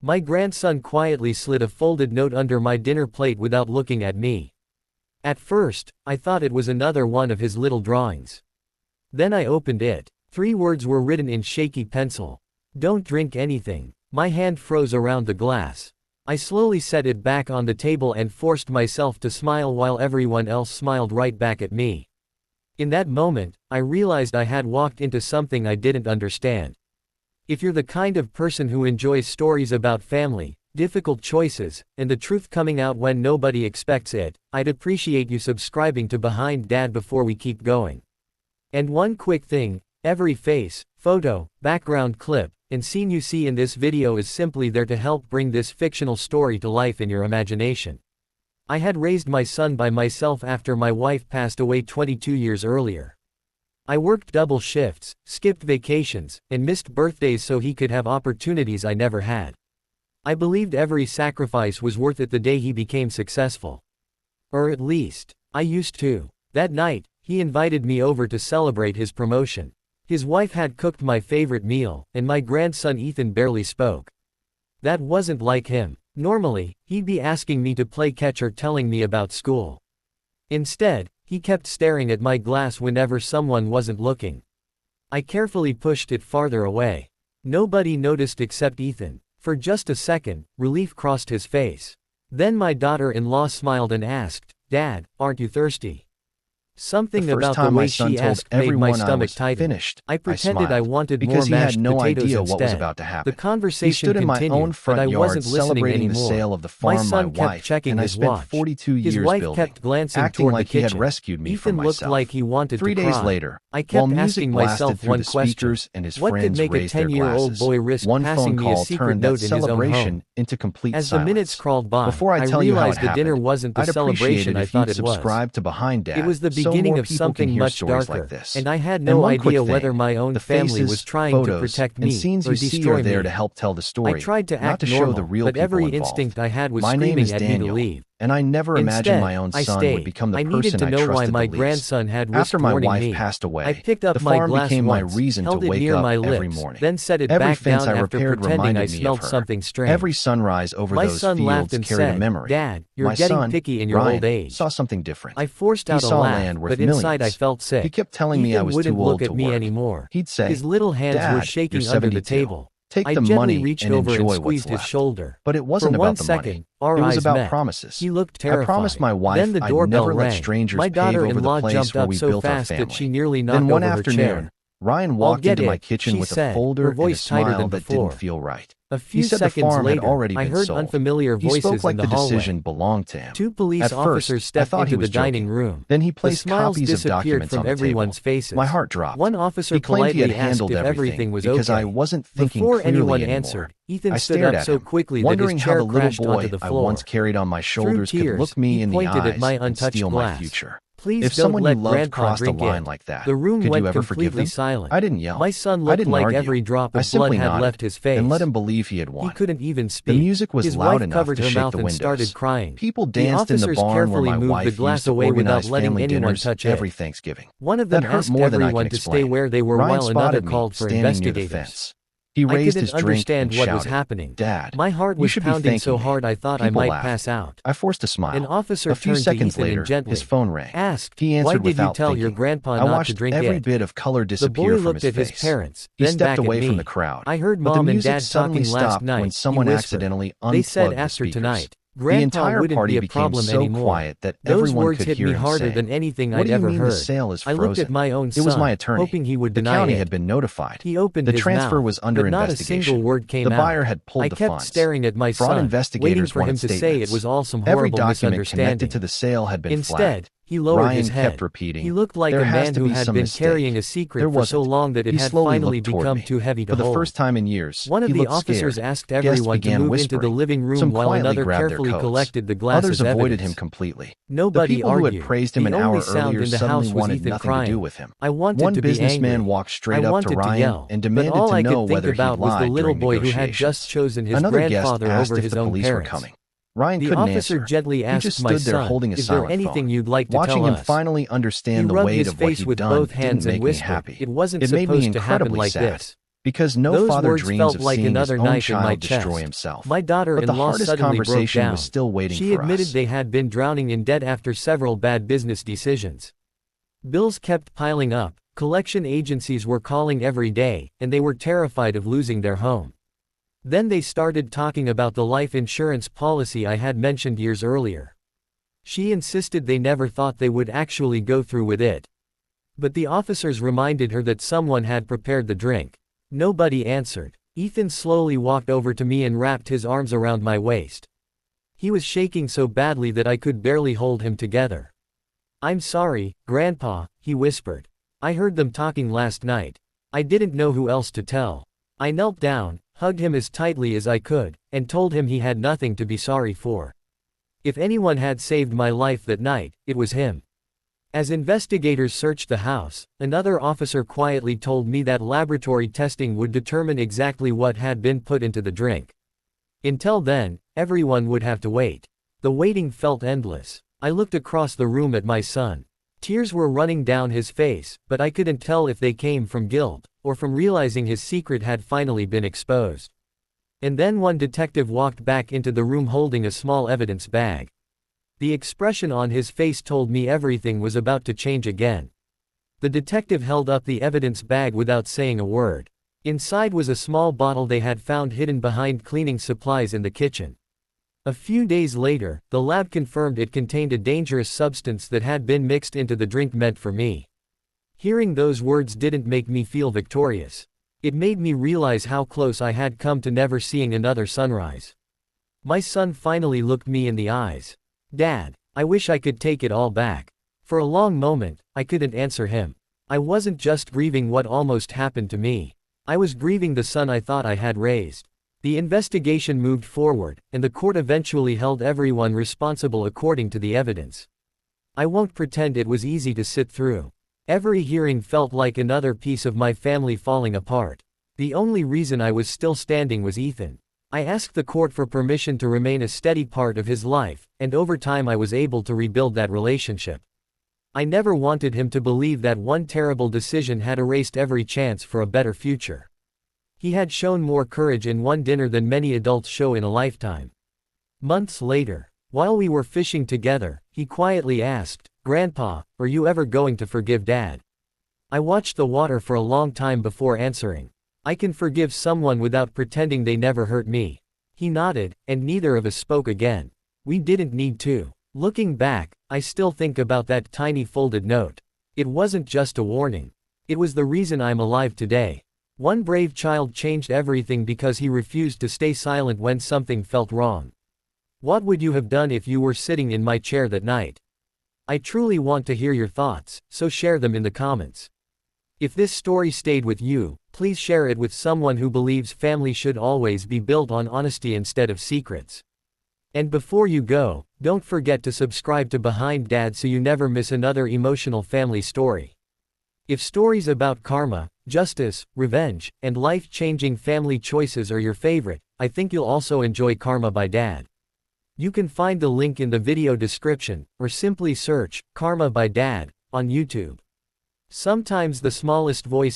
My grandson quietly slid a folded note under my dinner plate without looking at me. At first, I thought it was another one of his little drawings. Then I opened it. 3 words were written in shaky pencil. Don't drink anything. My hand froze around the glass. I slowly set it back on the table and forced myself to smile while everyone else smiled right back at me. In that moment, I realized I had walked into something I didn't understand. If you're the kind of person who enjoys stories about family, difficult choices, and the truth coming out when nobody expects it, I'd appreciate you subscribing to Behind Dad before we keep going. And one quick thing, every face, photo, background clip, and scene you see in this video is simply there to help bring this fictional story to life in your imagination. I had raised my son by myself after my wife passed away 22 years earlier. I worked double shifts, skipped vacations, and missed birthdays so he could have opportunities I never had. I believed every sacrifice was worth it the day he became successful. Or at least, I used to. That night, he invited me over to celebrate his promotion. His wife had cooked my favorite meal, and my grandson Ethan barely spoke. That wasn't like him. Normally, he'd be asking me to play catch or telling me about school. Instead, he kept staring at my glass whenever someone wasn't looking. I carefully pushed it farther away. Nobody noticed except Ethan. For just a second, relief crossed his face. Then my daughter-in-law smiled and asked, "Dad, aren't you thirsty?" Something about the way she asked made my stomach tighten. I pretended I wanted more mashed potatoes instead. The conversation continued, but I wasn't listening anymore. My son kept checking his watch. His wife kept glancing toward the kitchen. Ethan looked like he wanted to cry. 3 days later, I kept asking myself one question. What could make a 10-year-old boy risk passing me a secret note in his own home? As the minutes crawled by, I realized the dinner wasn't the celebration I thought it was. It was the beginning of something much darker, and I had no idea whether my own family was trying to protect me or destroy me. I tried to act normal, but every instinct I had was screaming at me to leave. And I never imagined my own I son stayed. would become the I person needed to I know why trusted my the least. grandson had risked After my warning wife me. passed away, I picked up the my farm glass became my once, reason to held it wake near up my every lips, morning. then set it Every back fence down I after repaired pretending I reminded me smelled of her. something strange. Every sunrise over My those son fields laughed and carried a said, memory. "Dad, you're My getting son, picky in your Ryan, old age." saw something different. I forced out He a saw laugh, land worth but inside I millions. felt sick. He kept telling me I Ethan was wouldn't too look old at to me work. anymore. He'd say, His little hands were "Dad, shaking you're under the 72. table. Take I the gently money reached and over and enjoy what's squeezed his left." shoulder. But it wasn't For about one the second, money. our It was eyes about met. promises. He looked I terrified. promised my wife Then the I'd doorbell never let rang. strangers My pave over the daughter-in-law place jumped where up we so built our fast that family. she nearly knocked Then one over her afternoon, chair. Ryan "I'll walked get into my it," kitchen she with a said, folder her and a voice tighter smile than that before. didn't feel right. A He few said the seconds farm had later, already I been heard sold. unfamiliar He voices spoke like in the the hallway. decision belonged to him. 2 police At officers first, I stepped thought he into the was dining joking. room. Then he The placed smiles copies of disappeared documents from on the everyone's table. faces. My heart dropped. One officer He claimed he had politely asked handled if everything everything was because okay. I wasn't thinking Before clearly anyone anymore. answered, Ethan I stood stared up at so him, quickly that wondering his how chair the little crashed onto boy the I floor. once carried on my Through shoulders could tears, look me he in the pointed at eyes my and untouched steal glass. my future. "Please If don't someone you let loved Grandpa crossed a drink line it." like that, The room could went you ever forgive completely them? silent. I didn't yell. My son I looked didn't like argue. every drop I of blood simply had nodded left his face. and let him believe he had He won. couldn't even The speak. music was His loud wife enough covered to her shake mouth the and started windows. crying. People The danced in the officers barn where carefully my moved the wife used glass to away without organize letting family anyone dinners touch every it. Thanksgiving. One of them That hurt asked more than I everyone can to stay explain. where they were Ryan while another spotted me called for standing near the investigators. fence. He I raised couldn't his drink understand and what was shouted, happening. "Dad, My heart you was should be pounding so thanking me." hard I thought I People might laughed. pass out. I forced a smile. An officer A few turned to seconds Ethan later, and gently his phone rang. asked, He "Why answered did you without tell your thinking. grandpa I not to watched drink every it?" bit of color The boy disappear from looked his at his face. parents, He then stepped back away at from me. the crowd. I heard But the Mom and music Dad suddenly talking last stopped night. when He someone whispered. accidentally They said unplugged the after speakers. tonight, The Grandpa entire wouldn't party be a became problem so anymore. quiet that Those everyone words could hit hear me him harder saying, than anything "What I'd do you ever mean heard. the sale is I looked at frozen?" my own It was son, my attorney. hoping he would The deny county it. had been notified. He opened The his transfer mouth, was under but not a investigation. single word came The out. buyer had pulled I the kept funds. staring at my Fraud son, waiting investigators for him wanted to say it statements. was all some Every horrible document misunderstanding. connected to the sale had been Instead, flagged. he lowered Ryan his head. kept repeating, He looked like "There a has man to who be had some been mistake." carrying a secret There for so wasn't. long that it He had slowly finally looked toward become me. too heavy to For the hold. first time in years, One of he the looked officers scared. asked Guests everyone to began move into the whispering. living room Some while quietly another grabbed their carefully coats. collected the glass Others as avoided evidence. him completely. The Nobody people who had argued. praised him The an hour only sound earlier in the suddenly house was wanted Ethan nothing to do crying. with him. I wanted One to be businessman angry. walked straight I up to wanted to Ryan yell, and but demanded all to I know could think whether he about was the lied little during boy who had negotiations. just chosen his Another guest grandfather asked over if his the own police were parents. coming. Ryan The couldn't officer answer. gently He asked just my stood there son, holding a "Is there silent anything phone. you'd like to Watching tell him us?" finally He understand the rubbed weight his of what face he'd with done both didn't hands and make me whispered, happy. "It wasn't It made me supposed to happen incredibly like sad. this." Because no Those father words dreams felt of like seeing his another own knife in my child destroy chest. himself. My But the daughter-in-law hardest suddenly broke conversation down. was still waiting She for admitted us. they had been drowning in debt after several bad business decisions. Bills kept piling up, collection agencies were calling every day, and they were terrified of losing their home. Then they started talking about the life insurance policy I had mentioned years earlier. She insisted they never thought they would actually go through with it. But the officers reminded her that someone had prepared the drink. Nobody answered. Ethan slowly walked over to me and wrapped his arms around my waist. He was shaking so badly that I could barely hold him together. "I'm sorry, Grandpa," he whispered. "I heard them talking last night. I didn't know who else to tell." I knelt down, hugged him as tightly as I could, and told him he had nothing to be sorry for. If anyone had saved my life that night, it was him. As investigators searched the house, another officer quietly told me that laboratory testing would determine exactly what had been put into the drink. Until then, everyone would have to wait. The waiting felt endless. I looked across the room at my son. Tears were running down his face, but I couldn't tell if they came from guilt, or from realizing his secret had finally been exposed. And then one detective walked back into the room holding a small evidence bag. The expression on his face told me everything was about to change again. The detective held up the evidence bag without saying a word. Inside was a small bottle they had found hidden behind cleaning supplies in the kitchen. A few days later, the lab confirmed it contained a dangerous substance that had been mixed into the drink meant for me. Hearing those words didn't make me feel victorious. It made me realize how close I had come to never seeing another sunrise. My son finally looked me in the eyes. "Dad, I wish I could take it all back." For a long moment, I couldn't answer him. I wasn't just grieving what almost happened to me. I was grieving the son I thought I had raised. The investigation moved forward, and the court eventually held everyone responsible according to the evidence. I won't pretend it was easy to sit through. Every hearing felt like another piece of my family falling apart. The only reason I was still standing was Ethan. I asked the court for permission to remain a steady part of his life, and over time I was able to rebuild that relationship. I never wanted him to believe that one terrible decision had erased every chance for a better future. He had shown more courage in one dinner than many adults show in a lifetime. Months later, while we were fishing together, he quietly asked, "Grandpa, are you ever going to forgive Dad?" I watched the water for a long time before answering. "I can forgive someone without pretending they never hurt me." He nodded, and neither of us spoke again. We didn't need to. Looking back, I still think about that tiny folded note. It wasn't just a warning. It was the reason I'm alive today. One brave child changed everything because he refused to stay silent when something felt wrong. What would you have done if you were sitting in my chair that night? I truly want to hear your thoughts, so share them in the comments. If this story stayed with you, please share it with someone who believes family should always be built on honesty instead of secrets. And before you go, don't forget to subscribe to Behind Dad so you never miss another emotional family story. If stories about karma, justice, revenge, and life-changing family choices are your favorite, I think you'll also enjoy Karma by Dad. You can find the link in the video description, or simply search Karma by Dad on YouTube. Sometimes the smallest voice